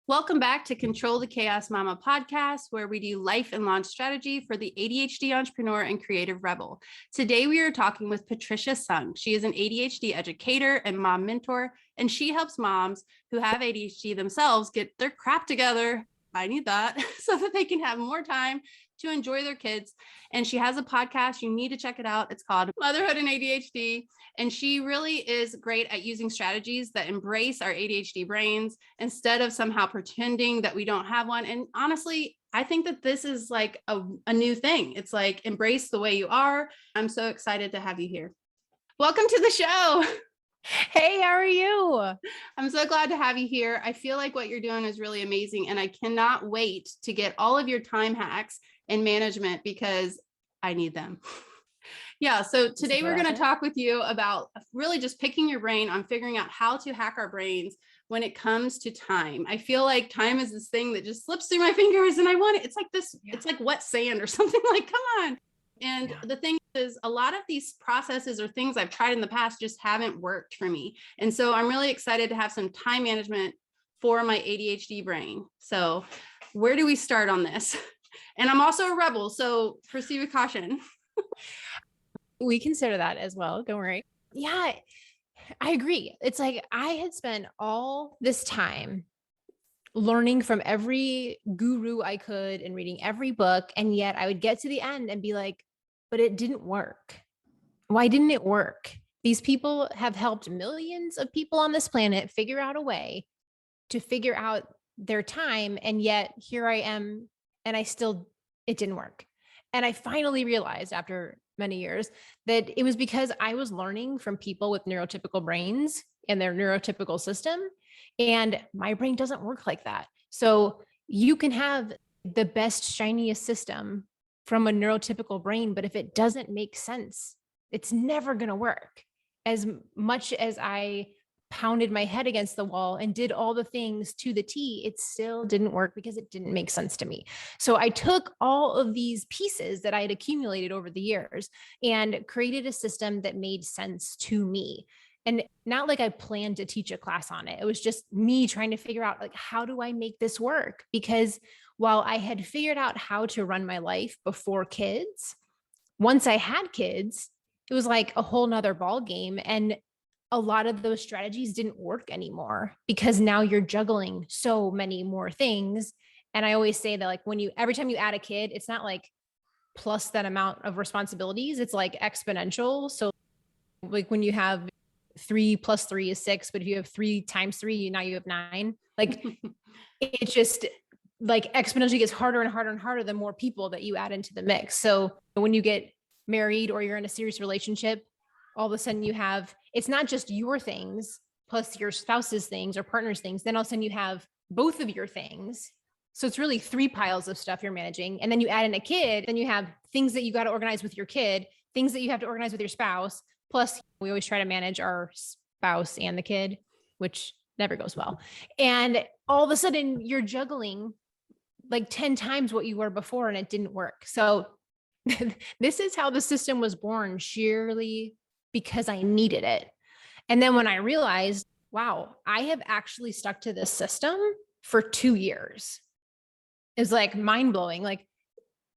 Welcome back to Control the Chaos Mama podcast, where we do life and launch strategy for the ADHD entrepreneur and creative rebel. Today, we are talking with Patricia Sung. She is an ADHD educator and mom mentor, and she helps moms who have ADHD themselves get their crap together. I need that so that they can have more time to enjoy their kids. And she has a podcast. You need to check it out. It's called Motherhood and ADHD. And she really is great at using strategies that embrace our ADHD brains instead of somehow pretending that we don't have one. And honestly, I think that this is like a new thing. It's like embrace the way you are. I'm so excited to have you here. Welcome to the show. Hey, how are you? I'm so glad to have you here. I feel like what you're doing is really amazing. And I cannot wait to get all of your time hacks and management because I need them. Yeah. So today we're going to talk with you about really just picking your brain on figuring out how to hack our brains when it comes to time. I feel like time is this thing that just slips through my fingers and I want it. It's like this, It's like wet sand or something. Like, come on. And the thing is, a lot of these processes or things I've tried in the past just haven't worked for me. And so I'm really excited to have some time management for my ADHD brain. So where do we start on this? And I'm also a rebel, so proceed with caution. We consider that as well. Don't worry. Yeah, I agree. It's like I had spent all this time learning from every guru I could and reading every book. And yet I would get to the end and be like, but it didn't work. Why didn't it work? These people have helped millions of people on this planet figure out a way to figure out their time. And yet here I am, and it didn't work. And I finally realized after many years that it was because I was learning from people with neurotypical brains and their neurotypical system. And my brain doesn't work like that. So you can have the best, shiniest system from a neurotypical brain, but if it doesn't make sense, it's never going to work. As much as I pounded my head against the wall and did all the things to the T, it still didn't work because it didn't make sense to me. So I took all of these pieces that I had accumulated over the years and created a system that made sense to me. And not like I planned to teach a class on it. It was just me trying to figure out, like, how do I make this work? Because while I had figured out how to run my life before kids, once I had kids, it was like a whole nother ball game. And a lot of those strategies didn't work anymore because now you're juggling so many more things. And I always say that, like, every time you add a kid, it's not like plus that amount of responsibilities, it's like exponential. So like when you have 3 plus 3 is 6, but if you have 3 times 3, now you have 9. Like it just like exponentially gets harder and harder and harder the more people that you add into the mix. So when you get married or you're in a serious relationship, all of a sudden it's not just your things plus your spouse's things or partner's things. Then all of a sudden you have both of your things. So it's really 3 piles of stuff you're managing. And then you add in a kid, then you have things that you got to organize with your kid, things that you have to organize with your spouse. Plus we always try to manage our spouse and the kid, which never goes well. And all of a sudden you're juggling like 10 times what you were before and it didn't work. So this is how the system was born, sheerly because I needed it. And then when I realized, wow, I have actually stuck to this system for 2 years. It's like mind blowing. Like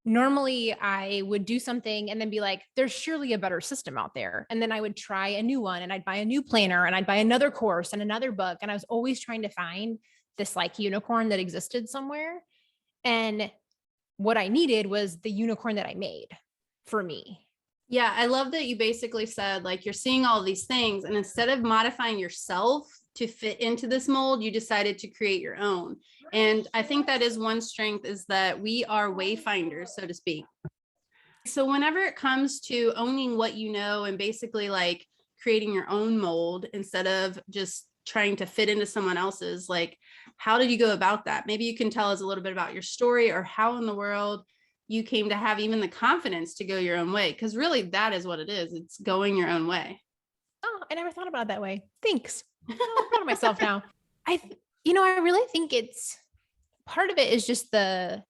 normally I would do something and then be like, there's surely a better system out there. And then I would try a new one and I'd buy a new planner and I'd buy another course and another book. And I was always trying to find this like unicorn that existed somewhere. And what I needed was the unicorn that I made for me. Yeah, I love that you basically said, like, you're seeing all these things, and instead of modifying yourself to fit into this mold, you decided to create your own. And I think that is one strength, is that we are wayfinders, so to speak. So whenever it comes to owning what you know and basically like creating your own mold instead of just trying to fit into someone else's, like, how did you go about that? Maybe you can tell us a little bit about your story or how in the world you came to have even the confidence to go your own way. Because really that is what it is. It's going your own way. Oh, I never thought about it that way. Thanks. I'm proud of myself now. I really think it's part of it is just like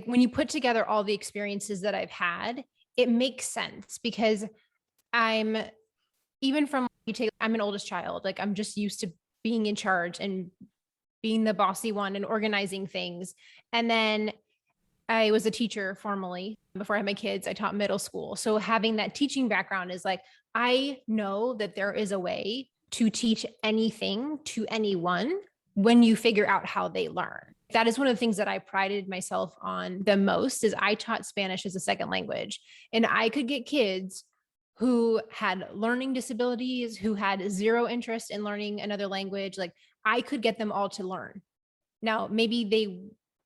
when you put together all the experiences that I've had, it makes sense because I'm an oldest child. Like I'm just used to being in charge and being the bossy one and organizing things. And then I was a teacher formerly before I had my kids. I taught middle school. So having that teaching background is like, I know that there is a way to teach anything to anyone when you figure out how they learn. That is one of the things that I prided myself on the most is I taught Spanish as a second language, and I could get kids who had learning disabilities, who had zero interest in learning another language. Like I could get them all to learn. Now, maybe they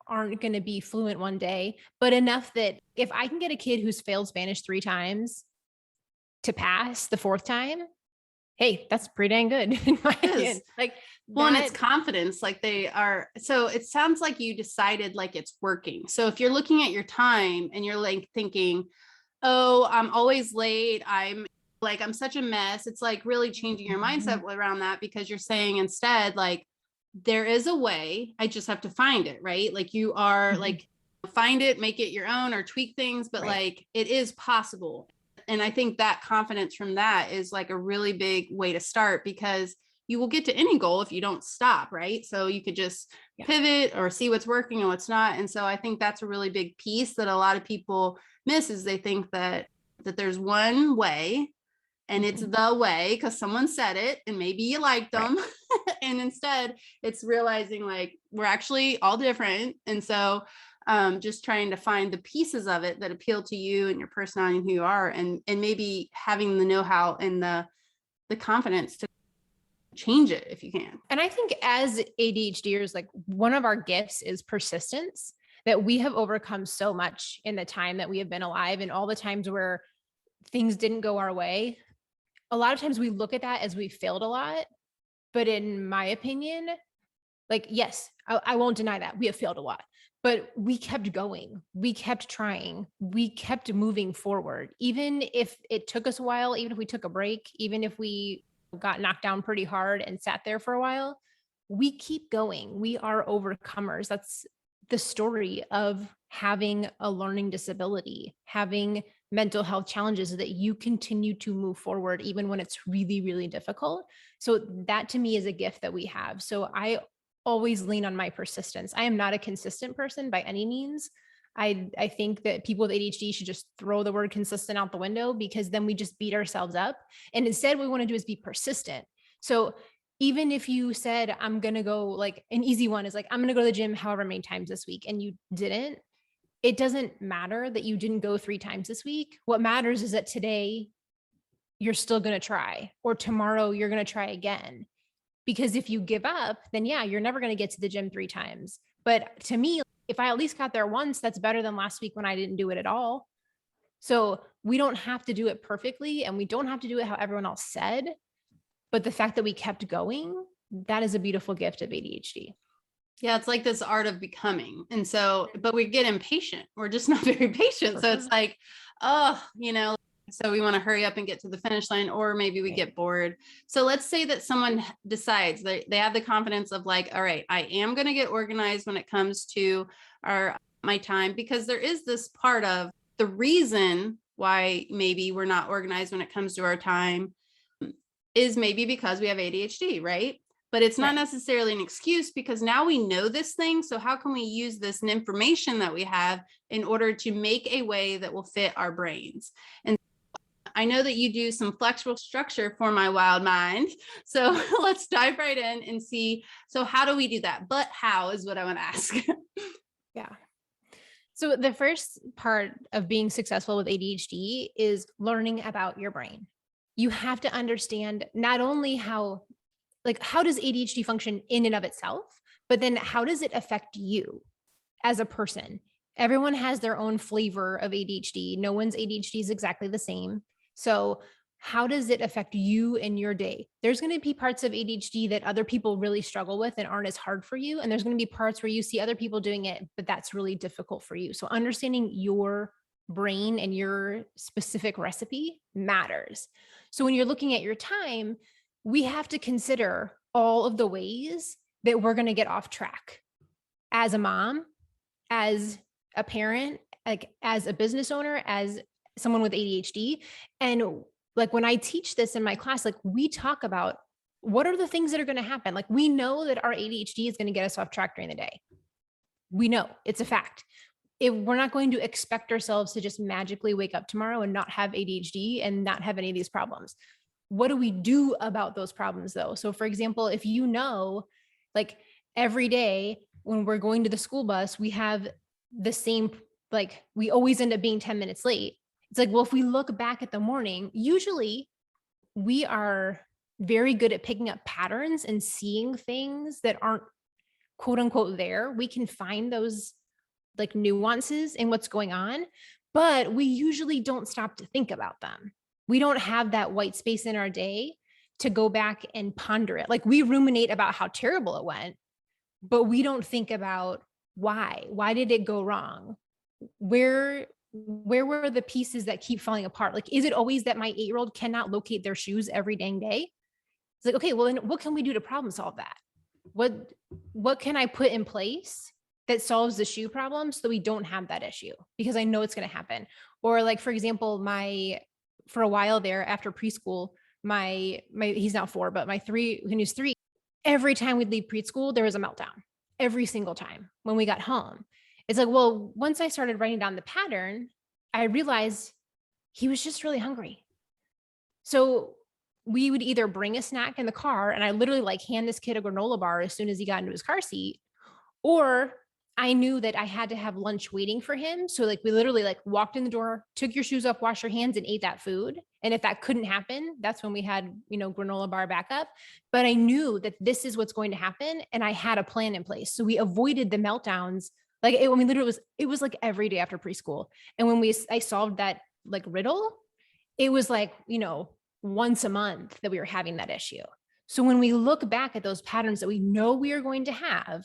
aren't going to be fluent one day, but enough that if I can get a kid who's failed Spanish 3 times to pass the 4th time, hey, that's pretty dang good in my opinion. Like, well, and it's confidence. Like they are. So it sounds like you decided like it's working. So if you're looking at your time and you're like thinking, oh, I'm always late, I'm such a mess. It's like really changing your mindset around that, because you're saying instead, like, there is a way, I just have to find it, right? Like you are like, find it, make it your own or tweak things, but like it is possible. And I think that confidence from that is like a really big way to start, because you will get to any goal if you don't stop, right? So you could just pivot or see what's working and what's not. And so I think that's a really big piece that a lot of people miss, is they think that there's one way and it's the way because someone said it and maybe you liked them. And instead it's realizing like we're actually all different. And so just trying to find the pieces of it that appeal to you and your personality and who you are, and maybe having the know-how and the confidence to change it if you can. And I think as ADHDers, like one of our gifts is persistence, that we have overcome so much in the time that we have been alive, and all the times where things didn't go our way. A lot of times we look at that as we failed a lot. But in my opinion, like, yes, I won't deny that we have failed a lot, but we kept going. We kept trying. We kept moving forward. Even if it took us a while, even if we took a break, even if we got knocked down pretty hard and sat there for a while, we keep going. We are overcomers. That's the story of having a learning disability, having mental health challenges, that you continue to move forward even when it's really, really difficult. So that to me is a gift that we have. So I always lean on my persistence. I am not a consistent person by any means. I think that people with ADHD should just throw the word consistent out the window, because then we just beat ourselves up. And instead what we want to do is be persistent. So even if you said, I'm going to go, like an easy one is like, I'm going to go to the gym however many times this week, and you didn't, it doesn't matter that you didn't go 3 times this week. What matters is that today you're still going to try, or tomorrow you're going to try again. Because if you give up, then yeah, you're never going to get to the gym 3 times. But to me, if I at least got there once, that's better than last week when I didn't do it at all. So we don't have to do it perfectly, and we don't have to do it how everyone else said. But the fact that we kept going, that is a beautiful gift of ADHD. Yeah, it's like this art of becoming. And so, but we get impatient. We're just not very patient. So it's like, oh, so we want to hurry up and get to the finish line, or maybe we get bored. So let's say that someone decides they have the confidence of like, all right, I am going to get organized when it comes to my time, because there is this part of the reason why maybe we're not organized when it comes to our time is maybe because we have ADHD, right? But it's not necessarily an excuse, because now we know this thing. So how can we use this information that we have in order to make a way that will fit our brains? And I know that you do some flexible structure for my wild mind. So let's dive right in and see. So how do we do that? But how is what I want to ask. Yeah. So the first part of being successful with ADHD is learning about your brain. You have to understand not only how does ADHD function in and of itself, but then how does it affect you as a person? Everyone has their own flavor of ADHD. No one's ADHD is exactly the same. So how does it affect you in your day? There's going to be parts of ADHD that other people really struggle with and aren't as hard for you. And there's going to be parts where you see other people doing it, but that's really difficult for you. So understanding your brain and your specific recipe matters. So when you're looking at your time, we have to consider all of the ways that we're going to get off track as a mom, as a parent, like as a business owner, as someone with ADHD. And like when I teach this in my class, like we talk about what are the things that are going to happen? Like, we know that our ADHD is going to get us off track during the day. We know it's a fact. If we're not going to expect ourselves to just magically wake up tomorrow and not have ADHD and not have any of these problems. What do we do about those problems though? So for example, if you know, like every day when we're going to the school bus, we have the same, like we always end up being 10 minutes late. It's like, well, if we look back at the morning, usually we are very good at picking up patterns and seeing things that aren't quote unquote there. We can find those like nuances in what's going on, but we usually don't stop to think about them. We don't have that white space in our day to go back and ponder it. Like we ruminate about how terrible it went, but we don't think about why did it go wrong? Where were the pieces that keep falling apart? Like, is it always that my 8-year-old cannot locate their shoes every dang day? It's like, okay, well then what can we do to problem solve that? What can I put in place that solves the shoe problem so we don't have that issue? Because I know it's going to happen. Or like, for example, for a while there after preschool, my he's now 4, but my 3, when he was 3, every time we'd leave preschool, there was a meltdown every single time when we got home. It's like, well, once I started writing down the pattern, I realized he was just really hungry. So we would either bring a snack in the car and I literally like hand this kid a granola bar as soon as he got into his car seat, or I knew that I had to have lunch waiting for him. So like we literally like walked in the door, took your shoes off, washed your hands and ate that food. And if that couldn't happen, that's when we had, granola bar backup. But I knew that this is what's going to happen. And I had a plan in place. So we avoided the meltdowns. Like literally it was like every day after preschool. And when I solved that like riddle, it was like, once a month that we were having that issue. So when we look back at those patterns that we know we are going to have,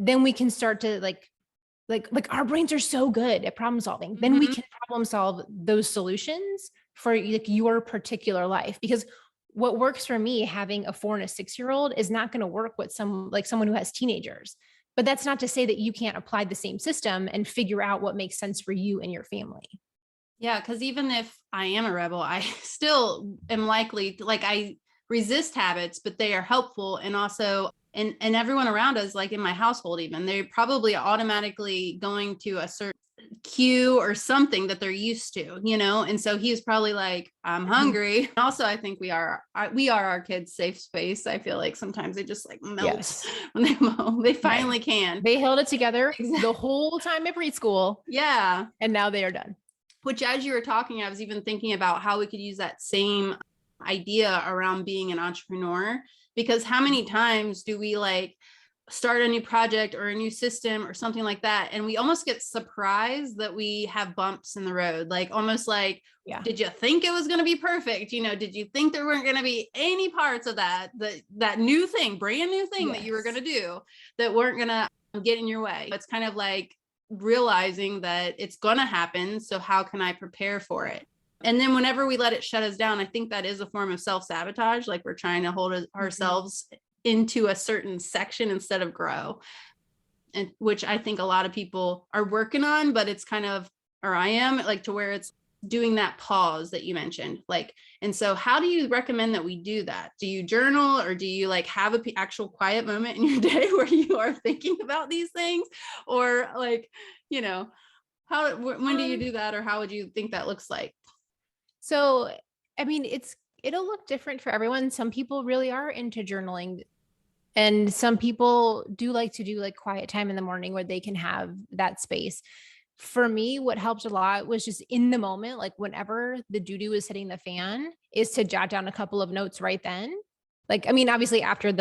then we can start to like our brains are so good at problem solving. Mm-hmm. Then we can problem solve those solutions for like your particular life. Because what works for me, having a 4 and a 6-year-old, is not going to work with someone who has teenagers. But that's not to say that you can't apply the same system and figure out what makes sense for you and your family. Yeah, because even if I am a rebel, I still am likely to, like, I resist habits, but they are helpful. And also, and everyone around us, like in my household, even, they're probably automatically going to a certain cue or something that they're used to, and so he's probably like, I'm hungry. Mm-hmm. Also, I think we are our kids' safe space. I feel like sometimes they just like melt when they finally can. They held it together the whole time at preschool. Yeah. And now they are done. Which, as you were talking, I was even thinking about how we could use that same idea around being an entrepreneur, because how many times do we like start a new project or a new system or something like that, and we almost get surprised that we have bumps in the road, like almost like, did you think it was going to be perfect? Did you think there weren't going to be any parts of that new thing, brand new thing that you were going to do that weren't going to get in your way? It's kind of like realizing that it's going to happen. So how can I prepare for it? And then whenever we let it shut us down, I think that is a form of self-sabotage. Like we're trying to hold ourselves into a certain section instead of grow. And which I think a lot of people are working on, but it's kind of, or I am like, to where it's doing that pause that you mentioned. Like, and so how do you recommend that we do that? Do you journal, or do you like have a actual quiet moment in your day where you are thinking about these things? Or like, when do you do that, or how would you think that looks like? So, I mean, it'll look different for everyone. Some people really are into journaling, and some people do like to do like quiet time in the morning where they can have that space. For me, what helped a lot was just in the moment, like whenever the doo-doo is hitting the fan, is to jot down a couple of notes right then. Like, I mean, obviously after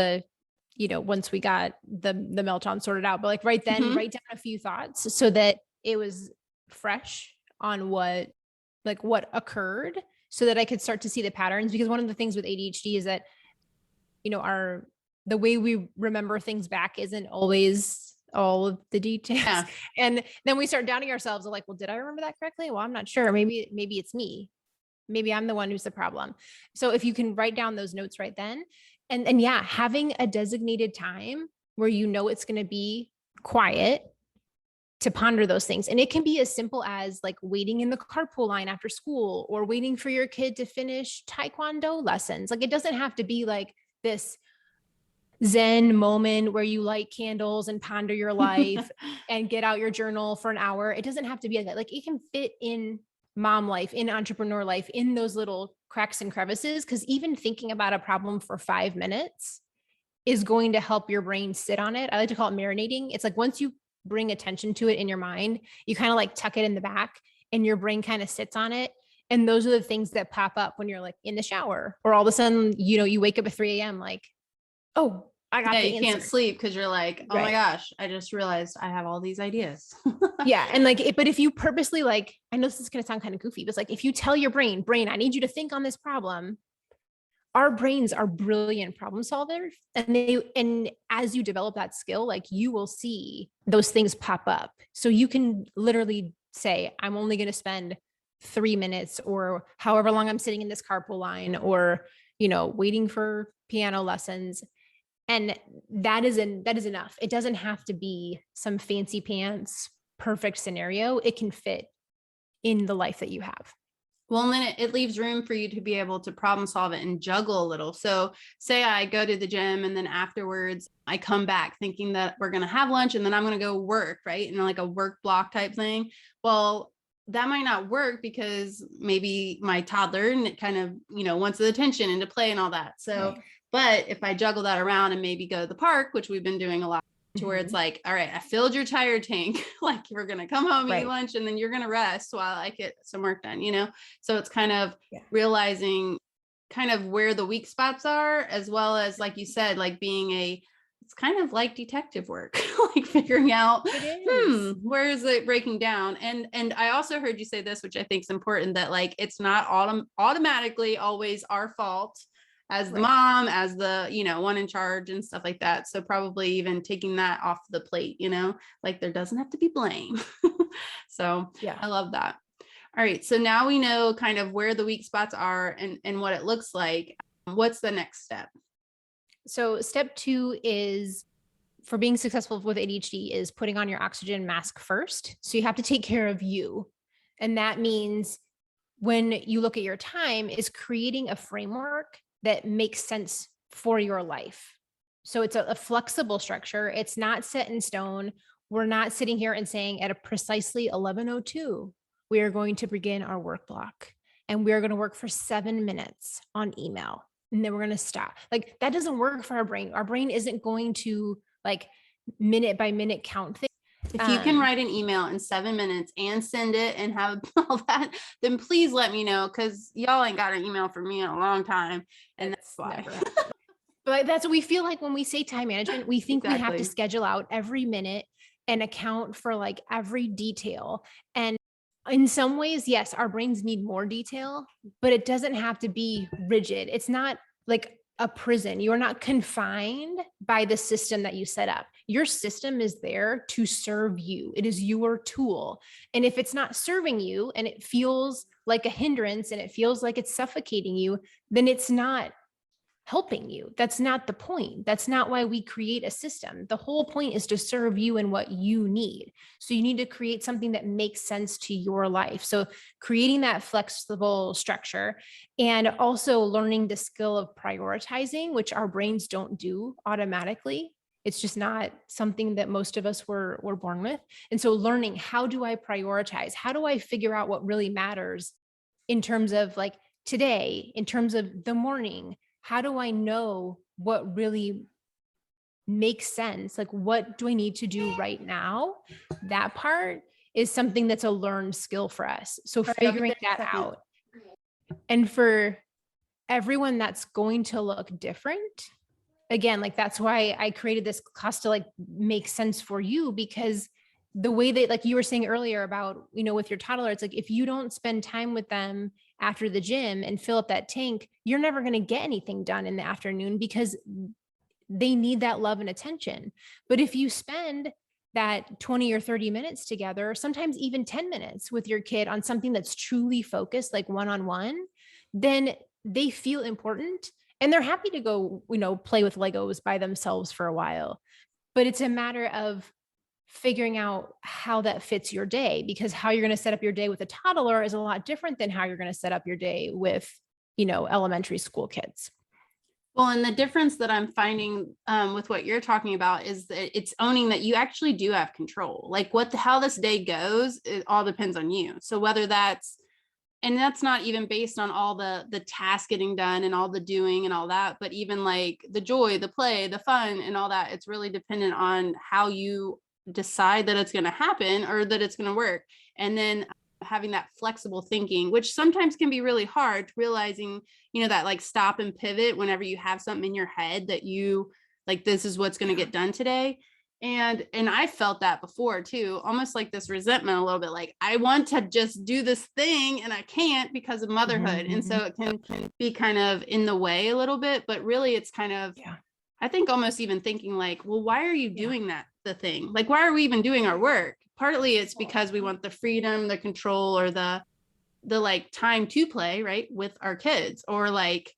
once we got the meltdown sorted out, but like right then, write down a few thoughts so that it was fresh on what occurred, so that I could start to see the patterns. Because one of the things with ADHD is that, the way we remember things back isn't always all of the details. Yeah. And then we start doubting ourselves, like, well, did I remember that correctly? Well, I'm not sure. Maybe it's me. Maybe I'm the one who's the problem. So if you can write down those notes right then, and having a designated time where it's going to be quiet to ponder those things. And it can be as simple as like waiting in the carpool line after school, or waiting for your kid to finish taekwondo lessons. Like, it doesn't have to be like this Zen moment where you light candles and ponder your life and get out your journal for an hour. It doesn't have to be like that. Like it can fit in mom life, in entrepreneur life, in those little cracks and crevices. Cause even thinking about a problem for 5 minutes is going to help your brain sit on it. I like to call it marinating. It's like once you bring attention to it in your mind, you kind of like tuck it in the back and your brain kind of sits on it. And those are the things that pop up when you're like in the shower, or all of a sudden, you wake up at 3 a.m. like, oh, I got the you answer. Can't sleep because you're like, oh my gosh, I just realized I have all these ideas. Yeah. And like, but if you purposely like, I know this is going to sound kind of goofy, but it's like, if you tell your brain, I need you to think on this problem. Our brains are brilliant problem solvers. And as you develop that skill, like you will see those things pop up. So you can literally say, I'm only going to spend 3 minutes or however long I'm sitting in this carpool line or, waiting for piano lessons. And that is enough. It doesn't have to be some fancy pants, perfect scenario. It can fit in the life that you have. Well, and then it leaves room for you to be able to problem solve it and juggle a little. So say I go to the gym and then afterwards I come back thinking that we're going to have lunch and then I'm going to go work, right? And like a work block type thing. Well, that might not work because maybe my toddler kind of, wants the attention and to play and all that. So, right. But if I juggle that around and maybe go to the park, which we've been doing a lot, to where it's like, all right, I filled your tire tank. Like we're going to come home, eat lunch, and then you're going to rest while I get some work done, So it's kind of realizing kind of where the weak spots are, as well as, like you said, like it's kind of like detective work, like figuring out, where is it breaking down? And I also heard you say this, which I think is important, that like, it's not automatically always our fault as the mom, as the, one in charge and stuff like that. So probably even taking that off the plate, like there doesn't have to be blame. So yeah, I love that. All right. So now we know kind of where the weak spots are and what it looks like. What's the next step? So step 2 is, for being successful with ADHD, is putting on your oxygen mask first. So you have to take care of you. And that means when you look at your time, is creating a framework that makes sense for your life. So it's a flexible structure. It's not set in stone. We're not sitting here and saying at a precisely 11:02, we are going to begin our work block and we are going to work for 7 minutes on email. And then we're going to stop. Like that doesn't work for our brain. Our brain isn't going to like minute by minute count things. If you can write an email in 7 minutes and send it and have all that, then please let me know, because y'all ain't got an email from me in a long time. And that's why. But that's what we feel like when we say time management. We think we have to schedule out every minute and account for like every detail. And in some ways, yes, our brains need more detail, but it doesn't have to be rigid. It's not like a prison. You are not confined by the system that you set up. Your system is there to serve you. It is your tool. And if it's not serving you and it feels like a hindrance and it feels like it's suffocating you, then it's not helping you. That's not the point. That's not why we create a system. The whole point is to serve you and what you need. So you need to create something that makes sense to your life. So creating that flexible structure, and also learning the skill of prioritizing, which our brains don't do automatically. It's just not something that most of us were born with. And so learning, how do I prioritize? How do I figure out what really matters in terms of like today, in terms of the morning? How do I know what really makes sense? Like, what do I need to do right now? That part is something that's a learned skill for us. So figuring that out. And for everyone, that's going to look different. Again, like that's why I created this class to like make sense for you, because the way that, like you were saying earlier about, with your toddler, it's like, if you don't spend time with them after the gym and fill up that tank, you're never going to get anything done in the afternoon because they need that love and attention. But if you spend that 20 or 30 minutes together, sometimes even 10 minutes with your kid on something that's truly focused, like one-on-one, then they feel important and they're happy to go, play with Legos by themselves for a while. But it's a matter of figuring out how that fits your day, because how you're going to set up your day with a toddler is a lot different than how you're going to set up your day with, elementary school kids. Well, and the difference that I'm finding with what you're talking about is that it's owning that you actually do have control. Like how this day goes, it all depends on you. So whether and that's not even based on all the tasks getting done and all the doing and all that, but even like the joy, the play, the fun and all that, it's really dependent on how you decide that it's going to happen or that it's going to work. And then having that flexible thinking, which sometimes can be really hard, realizing, that like stop and pivot whenever you have something in your head that you like, this is what's going to get done today. And I felt that before too, almost like this resentment a little bit, like I want to just do this thing and I can't because of motherhood. And so it can be kind of in the way a little bit, but really it's kind of, I think almost even thinking like, well, why are you doing the thing? Like, why are we even doing our work? Partly it's because we want the freedom, the control, or the like time to play, right, with our kids, or like,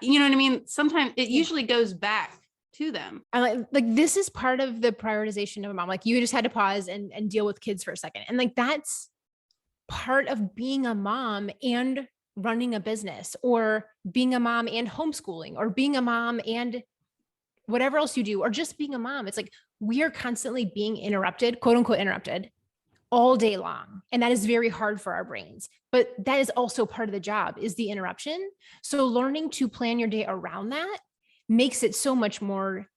you know what I mean? Sometimes it usually goes back to them. I like this is part of the prioritization of a mom. Like you just had to pause and deal with kids for a second. And like that's part of being a mom and running a business, or being a mom and homeschooling, or being a mom and whatever else you do, or just being a mom. It's like we are constantly being interrupted, quote unquote interrupted, all day long. And that is very hard for our brains. But that is also part of the job, is the interruption. So learning to plan your day around that makes it so much more,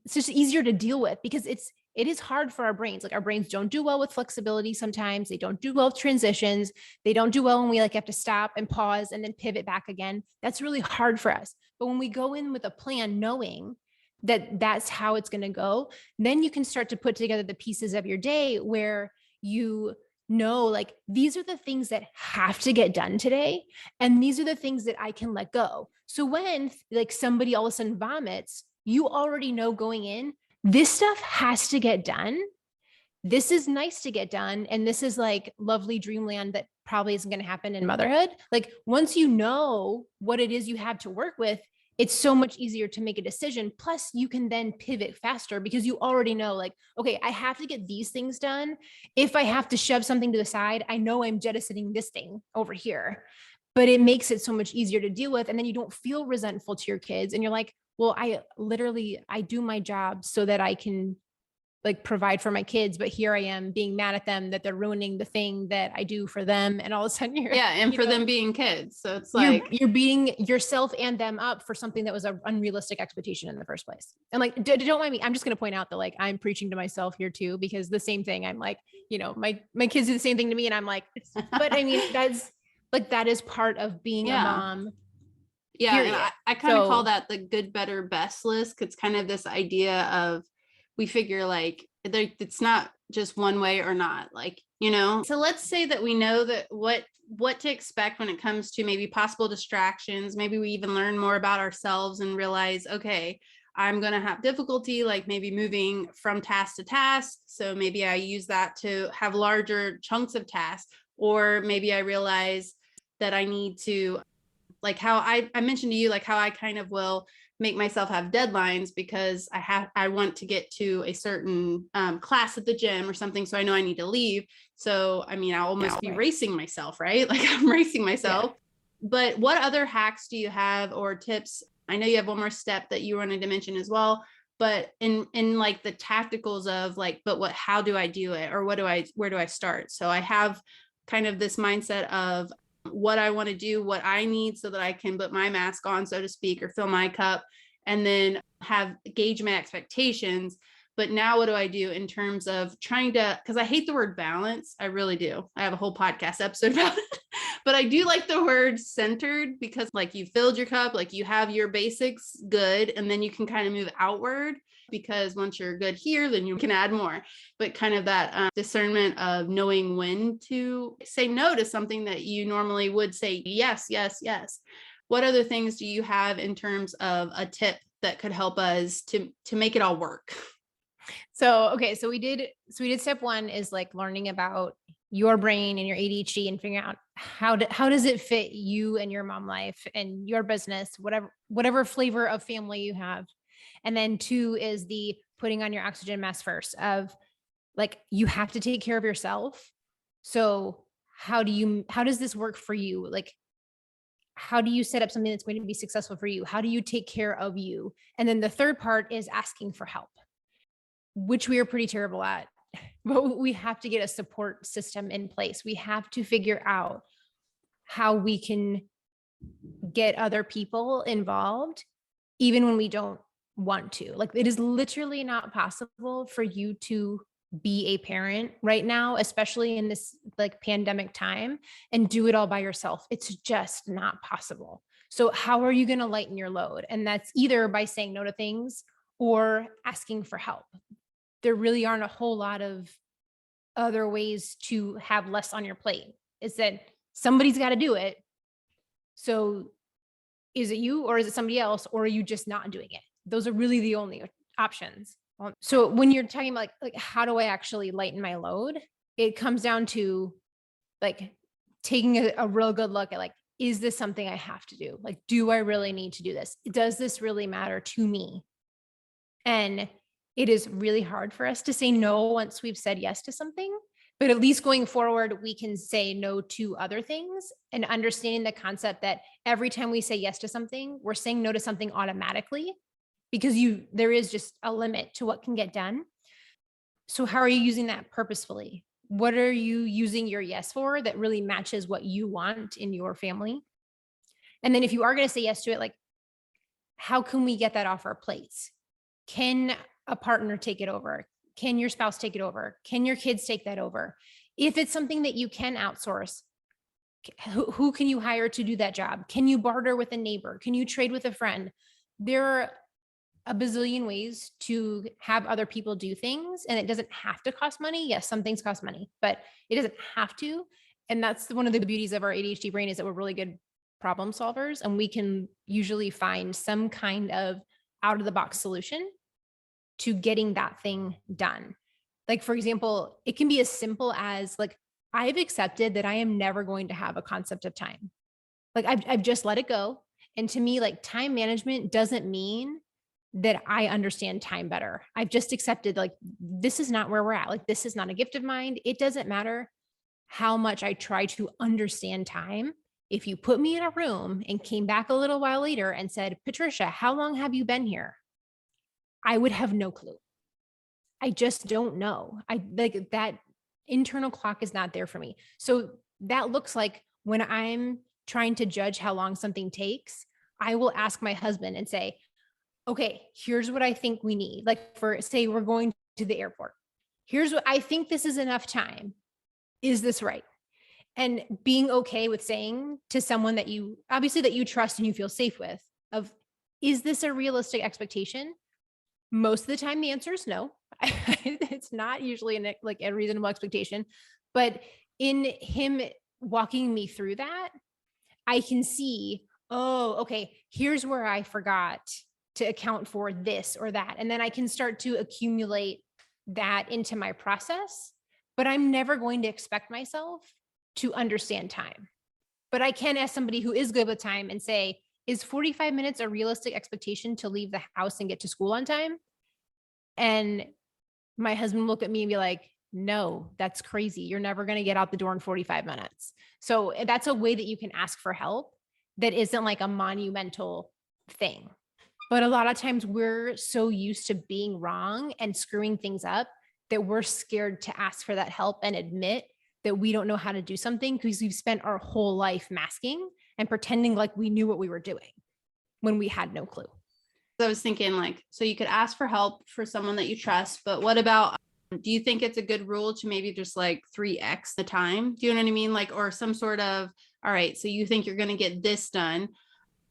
it's just easier to deal with, because it is hard for our brains. Like our brains don't do well with flexibility. Sometimes they don't do well with transitions. They don't do well when we like have to stop and pause and then pivot back again. That's really hard for us. But when we go in with a plan, knowing that that's how it's going to go, then you can start to put together the pieces of your day where you know, like, these are the things that have to get done today. And these are the things that I can let go. So when like somebody all of a sudden vomits, you already know going in, this stuff has to get done. This is nice to get done. And this is like lovely dreamland that probably isn't going to happen in motherhood. Like once you know what it is you have to work with, it's so much easier to make a decision. Plus you can then pivot faster because you already know like, okay, I have to get these things done. If I have to shove something to the side, I know I'm jettisoning this thing over here, but it makes it so much easier to deal with. And then you don't feel resentful to your kids. And you're like, well, I do my job so that I can like provide for my kids, but here I am being mad at them that they're ruining the thing that I do for them. And all of a sudden and for them being kids. So it's like you're beating yourself and them up for something that was an unrealistic expectation in the first place. And like, don't mind me. I'm just going to point out that like, I'm preaching to myself here too, because the same thing, I'm like, my kids do the same thing to me. And I'm like, but I mean, that is part of being a mom. Yeah. Period. And I kind of call that the good, better, best list. It's kind of this idea of, we figure like it's not just one way or not, like, so let's say that we know that what to expect when it comes to maybe possible distractions. Maybe we even learn more about ourselves and realize, okay, I'm going to have difficulty, like maybe moving from task to task. So maybe I use that to have larger chunks of tasks, or maybe I realize that I need to, like how I mentioned to you, like how I kind of will make myself have deadlines because I want to get to a certain class at the gym or something. So I know I need to leave. So, I mean, I'll almost be racing myself, right? Like I'm racing myself. Yeah. But what other hacks do you have or tips? I know you have one more step that you wanted to mention as well, but in like the tacticals of like, but how do I do it? Or where do I start? So I have kind of this mindset of what I want to do, what I need so that I can put my mask on, so to speak, or fill my cup, and then gauge my expectations. But now what do I do in terms of trying to, because I hate the word balance. I really do. I have a whole podcast episode about it, but I do like the word centered, because like you filled your cup, like you have your basics good, and then you can kind of move outward, because once you're good here, then you can add more. But kind of that discernment of knowing when to say no to something that you normally would say yes, yes, yes. What other things do you have in terms of a tip that could help us to make it all work? So we did step one is like learning about your brain and your ADHD and figuring out how does it fit you and your mom life and your business, whatever flavor of family you have. And then 2 is the putting on your oxygen mask first, of like, you have to take care of yourself. So how does this work for you? Like, how do you set up something that's going to be successful for you? How do you take care of you? And then the third part is asking for help, which we are pretty terrible at. But we have to get a support system in place. We have to figure out how we can get other people involved, even when we don't want to. Like, it is literally not possible for you to be a parent right now, especially in this like pandemic time, and do it all by yourself. It's just not possible. So how are you going to lighten your load? And that's either by saying no to things or asking for help. There really aren't a whole lot of other ways to have less on your plate. Is that somebody's got to do it. So is it you, or is it somebody else, or are you just not doing it? Those are really the only options. So when you're talking about like how do I actually lighten my load, it comes down to like taking a real good look at like, is this something I have to do? Like, do I really need to do this? Does this really matter to me? And it is really hard for us to say no once we've said yes to something, but at least going forward, we can say no to other things, and understanding the concept that every time we say yes to something, we're saying no to something automatically, because there is just a limit to what can get done. So how are you using that purposefully? What are you using your yes for that really matches what you want in your family? And then if you are going to say yes to it, like, how can we get that off our plates? Can a partner take it over? Can your spouse take it over? Can your kids take that over? If it's something that you can outsource, who can you hire to do that job? Can you barter with a neighbor? Can you trade with a friend? There are a bazillion ways to have other people do things, and it doesn't have to cost money. Yes, some things cost money, but it doesn't have to. And that's one of the beauties of our ADHD brain, is that we're really good problem solvers, and we can usually find some kind of out of the box solution to getting that thing done. Like, for example, it can be as simple as like, I've accepted that I am never going to have a concept of time. Like, I've just let it go. And to me, like, time management doesn't mean that I understand time better. I've just accepted like, this is not where we're at. Like, this is not a gift of mine. It doesn't matter how much I try to understand time. If you put me in a room and came back a little while later and said, Patricia, how long have you been here? I would have no clue. I just don't know. I like that internal clock is not there for me. So that looks like when I'm trying to judge how long something takes, I will ask my husband and say, okay, here's what I think we need. Like, for say we're going to the airport. Here's what I think, this is enough time. Is this right? And being okay with saying to someone that you obviously that you trust and you feel safe with, of, is this a realistic expectation? Most of the time, the answer is no. It's not usually like a reasonable expectation, but in him walking me through that, I can see, oh, okay, here's where I forgot to account for this or that. And then I can start to accumulate that into my process, but I'm never going to expect myself to understand time. But I can ask somebody who is good with time and say, is 45 minutes a realistic expectation to leave the house and get to school on time? And my husband will look at me and be like, no, that's crazy. You're never going to get out the door in 45 minutes. So that's a way that you can ask for help that isn't like a monumental thing. But a lot of times we're so used to being wrong and screwing things up that we're scared to ask for that help and admit that we don't know how to do something, because we've spent our whole life masking and pretending like we knew what we were doing when we had no clue. I was thinking like, so you could ask for help for someone that you trust, but what about, do you think it's a good rule to maybe just like 3x the time? Do you know what I mean? Like, or some sort of, all right, so you think you're going to get this done.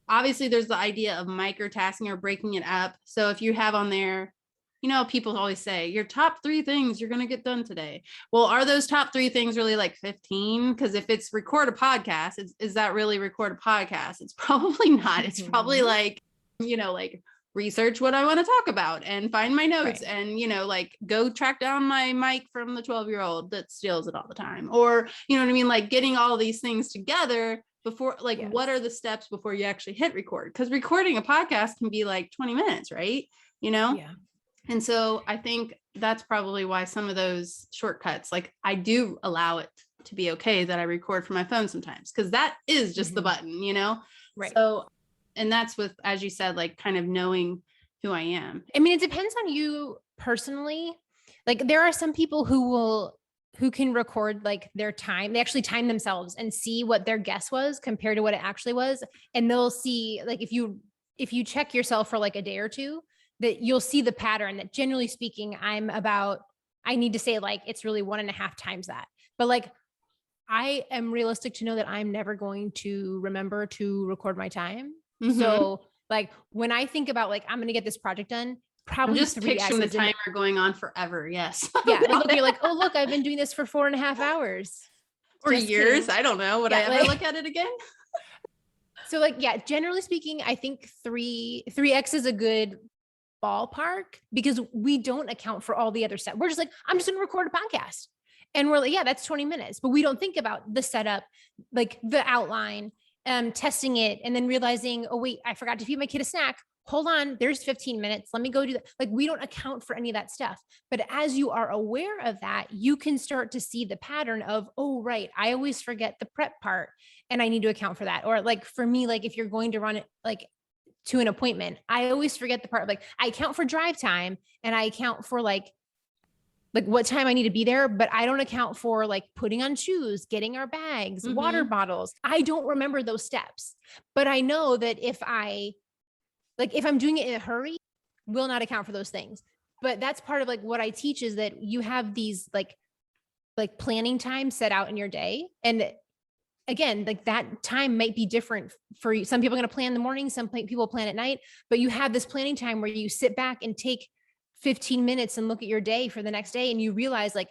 Obviously there's the idea of microtasking or breaking it up. So if you have on there, you know, people always say your top 3 things you're going to get done today. Well, are those top 3 things really like 15? Because if it's record a podcast, is that really record a podcast? It's probably not. It's probably like, you know, like research what I want to talk about and find my notes, right, and, you know, like go track down my mic from the 12-year-old that steals it all the time. Or, you know what I mean? Like getting all of these things together before, like, yes, what are the steps before you actually hit record? Because recording a podcast can be like 20 minutes, right? You know? Yeah. And so I think that's probably why some of those shortcuts, like I do allow it to be okay that I record from my phone sometimes, because that is just the button, you know? Right. So, and that's with, as you said, like kind of knowing who I am. I mean, it depends on you personally. Like there are some people who can record like their time. They actually time themselves and see what their guess was compared to what it actually was. And they'll see, like, if you check yourself for like a day or two, that you'll see the pattern that generally speaking, I need to say like, it's really 1.5 times that. But like, I am realistic to know that I'm never going to remember to record my time. So like when I think about like, I'm going to get this project done, probably I'm just picturing the timer going on forever. Yes. Yeah. Like, you're like, oh, look, I've been doing this for 4.5 hours. Or Just years. kidding. I don't know. Would I ever look at it again? So like, yeah, generally speaking, I think 3x is a good ballpark because we don't account for all the other stuff. We're just like, I'm just going to record a podcast. And we're like, yeah, that's 20 minutes, but we don't think about the setup, like the outline, testing it, and then realizing, oh wait, I forgot to feed my kid a snack. Hold on, there's 15 minutes. Let me go do that. Like we don't account for any of that stuff. But as you are aware of that, you can start to see the pattern of, oh, right, I always forget the prep part and I need to account for that. Or like for me, like if you're going to run it like to an appointment, I always forget the part, like I account for drive time and I account for like what time I need to be there, but I don't account for like putting on shoes, getting our bags, water bottles. I don't remember those steps, but I know that if I'm doing it in a hurry, will not account for those things. But that's part of like what I teach is that you have these like planning time set out in your day. And again, like that time might be different for you. Some people are going to plan in the morning, some people plan at night, but you have this planning time where you sit back and take 15 minutes and look at your day for the next day. And you realize like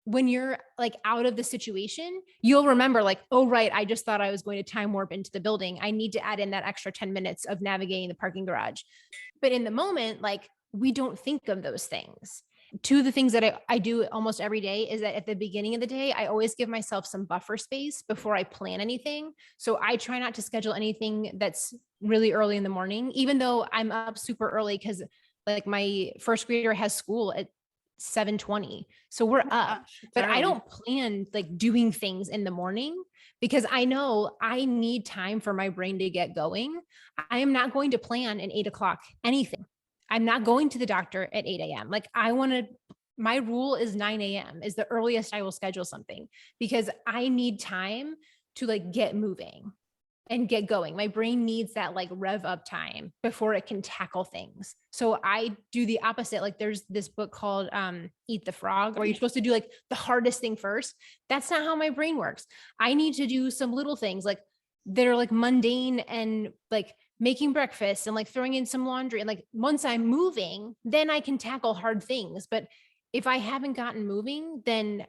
when you're like out of the situation, you'll remember like, oh, right, I just thought I was going to time warp into the building. I need to add in that extra 10 minutes of navigating the parking garage. But in the moment, like we don't think of those things. Two of the things that I do almost every day is that at the beginning of the day, I always give myself some buffer space before I plan anything. So I try not to schedule anything that's really early in the morning, even though I'm up super early because like my first grader has school at 7:20. So we're up, but I don't plan like doing things in the morning because I know I need time for my brain to get going. I am not going to plan an 8:00 anything. I'm not going to the doctor at 8 a.m. Like my rule is 9 a.m. is the earliest I will schedule something because I need time to like get moving and get going. My brain needs that like rev up time before it can tackle things. So I do the opposite. Like there's this book called Eat the Frog, where you're supposed to do like the hardest thing first. That's not how my brain works. I need to do some little things like that are like mundane and like making breakfast and like throwing in some laundry. And like once I'm moving, then I can tackle hard things. But if I haven't gotten moving, then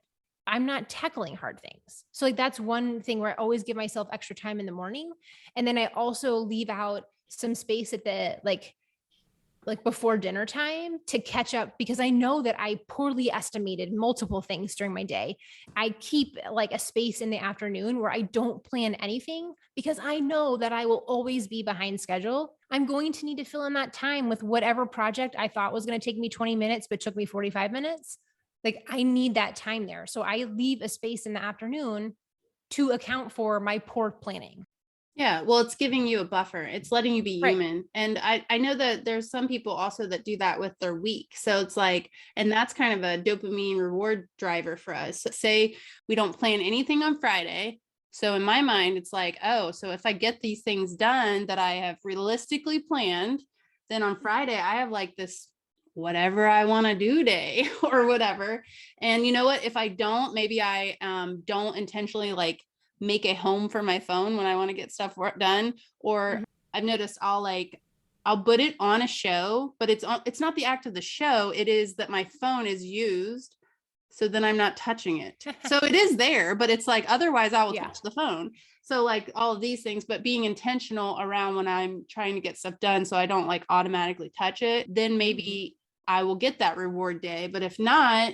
I'm not tackling hard things. So like that's one thing where I always give myself extra time in the morning. And then I also leave out some space at the like before dinner time to catch up because I know that I poorly estimated multiple things during my day. I keep like a space in the afternoon where I don't plan anything because I know that I will always be behind schedule. I'm going to need to fill in that time with whatever project I thought was going to take me 20 minutes, but took me 45 minutes. Like I need that time there. So I leave a space in the afternoon to account for my poor planning. Yeah, well, it's giving you a buffer. It's letting you be human. Right. And I know that there's some people also that do that with their week. So it's like, and that's kind of a dopamine reward driver for us. Say we don't plan anything on Friday. So in my mind, it's like, oh, so if I get these things done that I have realistically planned, then on Friday, I have like this whatever I want to do day or whatever. And you know what, if I don't, maybe I don't intentionally like make a home for my phone when I want to get stuff done. Or I've noticed I'll put it on a show, but it's not the act of the show. It is that my phone is used. So then I'm not touching it. So it is there, but it's like, otherwise I will touch the phone. So like all of these things, but being intentional around when I'm trying to get stuff done, so I don't like automatically touch it, then maybe I will get that reward day. But if not,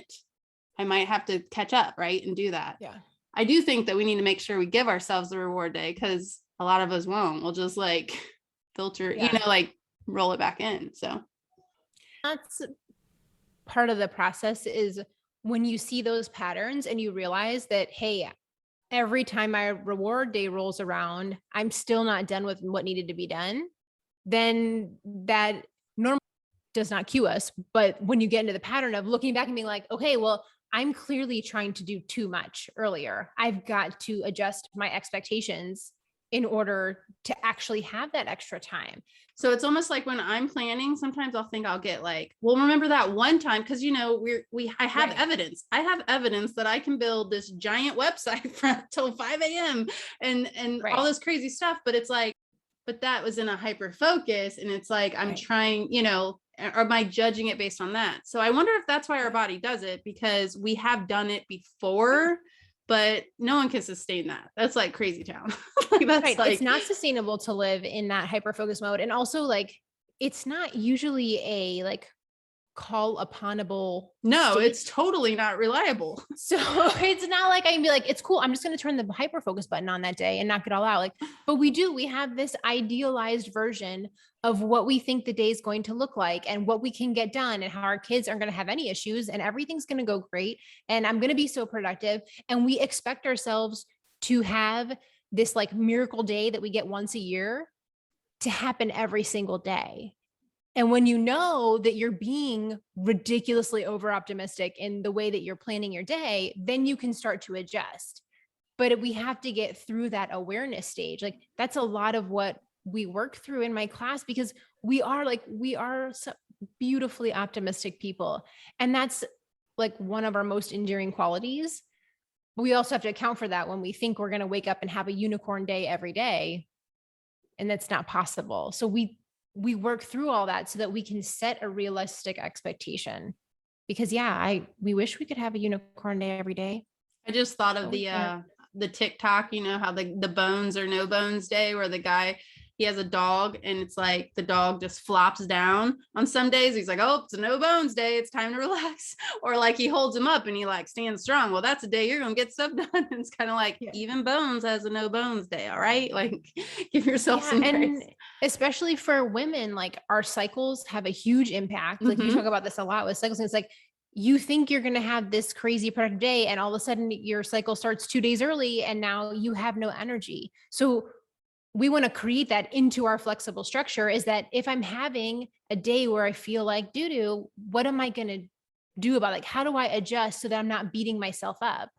I might have to catch up, right? And do that. Yeah. I do think that we need to make sure we give ourselves the reward day because a lot of us won't. We'll just like filter, like roll it back in. So that's part of the process is when you see those patterns and you realize that, hey, every time my reward day rolls around, I'm still not done with what needed to be done, then that normally does not cue us. But when you get into the pattern of looking back and being like, okay, well, I'm clearly trying to do too much earlier. I've got to adjust my expectations in order to actually have that extra time. So it's almost like when I'm planning, sometimes I'll think I'll get like, well, remember that one time, because I have Right. evidence. I have evidence that I can build this giant website from till 5 a.m. and Right. all this crazy stuff. But it's like, but that was in a hyper focus. And it's like, I'm Right. trying, or am I judging it based on that? So I wonder if that's why our body does it, because we have done it before, but no one can sustain that. That's like crazy town. Like that's Right. like, It's not sustainable to live in that hyper focus mode. And also like, it's not usually a like call uponable no, state. it's totally not reliable. So it's not like I can be like, it's cool. I'm just going to turn the hyper focus button on that day and knock it all out. Like, but we have this idealized version of what we think the day is going to look like and what we can get done and how our kids aren't going to have any issues and everything's going to go great. And I'm going to be so productive. And we expect ourselves to have this like miracle day that we get once a year to happen every single day. And when you know that you're being ridiculously over optimistic in the way that you're planning your day, then you can start to adjust. But we have to get through that awareness stage. Like that's a lot of what we work through in my class, because we are so beautifully optimistic people. And that's like one of our most endearing qualities. But we also have to account for that when we think we're going to wake up and have a unicorn day every day. And that's not possible. So we work through all that so that we can set a realistic expectation, because we wish we could have a unicorn day every day. I just thought of the TikTok, how the bones or no bones day, where the guy, he has a dog and it's like the dog just flops down on some days. He's like, oh, it's a no bones day. It's time to relax. Or like he holds him up and he like stands strong. Well, that's a day you're going to get stuff done. And it's kind of like even Bones has a no bones day. All right. Like give yourself some grace. And especially for women, like our cycles have a huge impact. Like you talk about this a lot with cycles. And it's like, you think you're going to have this crazy productive day and all of a sudden your cycle starts 2 days early and now you have no energy. So we want to create that into our flexible structure, is that if I'm having a day where I feel like doo-doo, what am I going to do about it? Like, how do I adjust so that I'm not beating myself up?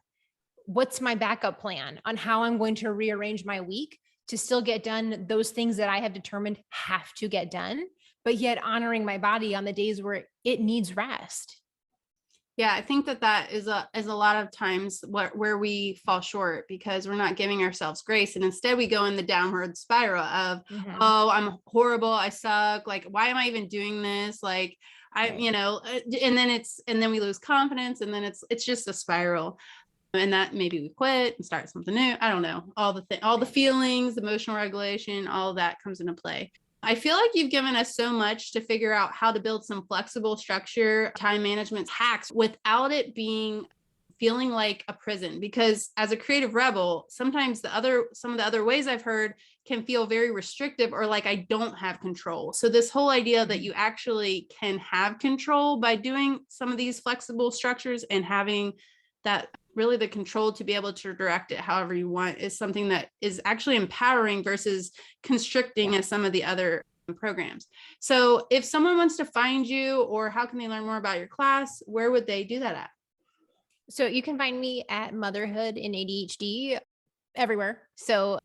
What's my backup plan on how I'm going to rearrange my week to still get done those things that I have determined have to get done, but yet honoring my body on the days where it needs rest? Yeah, I think that is a lot of times where we fall short, because we're not giving ourselves grace. And instead we go in the downward spiral of, oh, I'm horrible. I suck. Like, why am I even doing this? Like, and then we lose confidence, and then it's just a spiral. And that maybe we quit and start something new. I don't know. All the feelings, emotional regulation, all of that comes into play. I feel like you've given us so much to figure out how to build some flexible structure, time management hacks without it feeling like a prison. Because as a creative rebel, sometimes some of the other ways I've heard can feel very restrictive, or like I don't have control. So this whole idea that you actually can have control by doing some of these flexible structures and having that really the control to be able to direct it however you want is something that is actually empowering versus constricting as some of the other programs. So if someone wants to find you, or how can they learn more about your class, where would they do that at? So you can find me at Motherhood in ADHD everywhere. So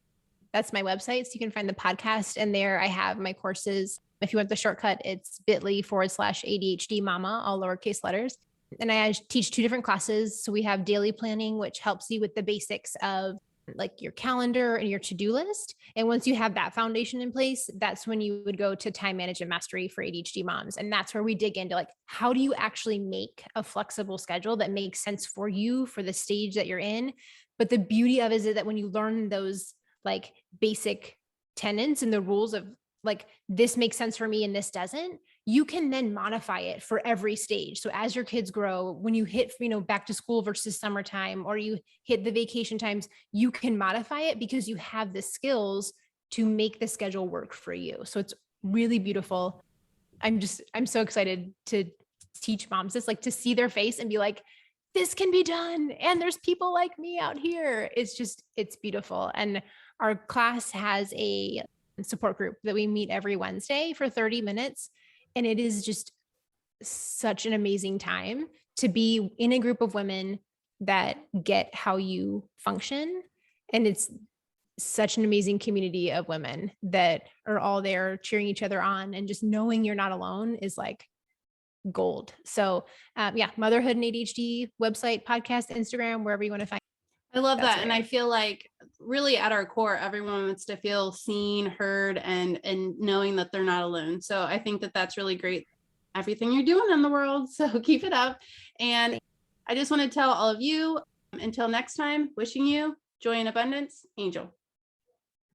that's my website. So you can find the podcast, and there I have my courses. If you want the shortcut, it's bit.ly/ADHD Mama, all lowercase letters. And I teach 2 different classes. So we have daily planning, which helps you with the basics of like your calendar and your to-do list. And once you have that foundation in place, that's when you would go to time management mastery for ADHD moms. And that's where we dig into like, how do you actually make a flexible schedule that makes sense for you, for the stage that you're in? But the beauty of it is that when you learn those like basic tenets and the rules of like, this makes sense for me and this doesn't, you can then modify it for every stage. So as your kids grow, when you hit, back to school versus summertime, or you hit the vacation times, you can modify it because you have the skills to make the schedule work for you. So it's really beautiful. I'm so excited to teach moms this, like to see their face and be like, this can be done. And there's people like me out here. It's beautiful. And our class has a support group that we meet every Wednesday for 30 minutes. And it is just such an amazing time to be in a group of women that get how you function. And it's such an amazing community of women that are all there cheering each other on, and just knowing you're not alone is like gold. So yeah, motherhood and ADHD website, podcast, Instagram, wherever you want to find. I love that. And I feel like really at our core, everyone wants to feel seen, heard, and knowing that they're not alone. So I think that that's really great, everything you're doing in the world. So keep it up. And I just want to tell all of you, until next time, wishing you joy and abundance, Angel.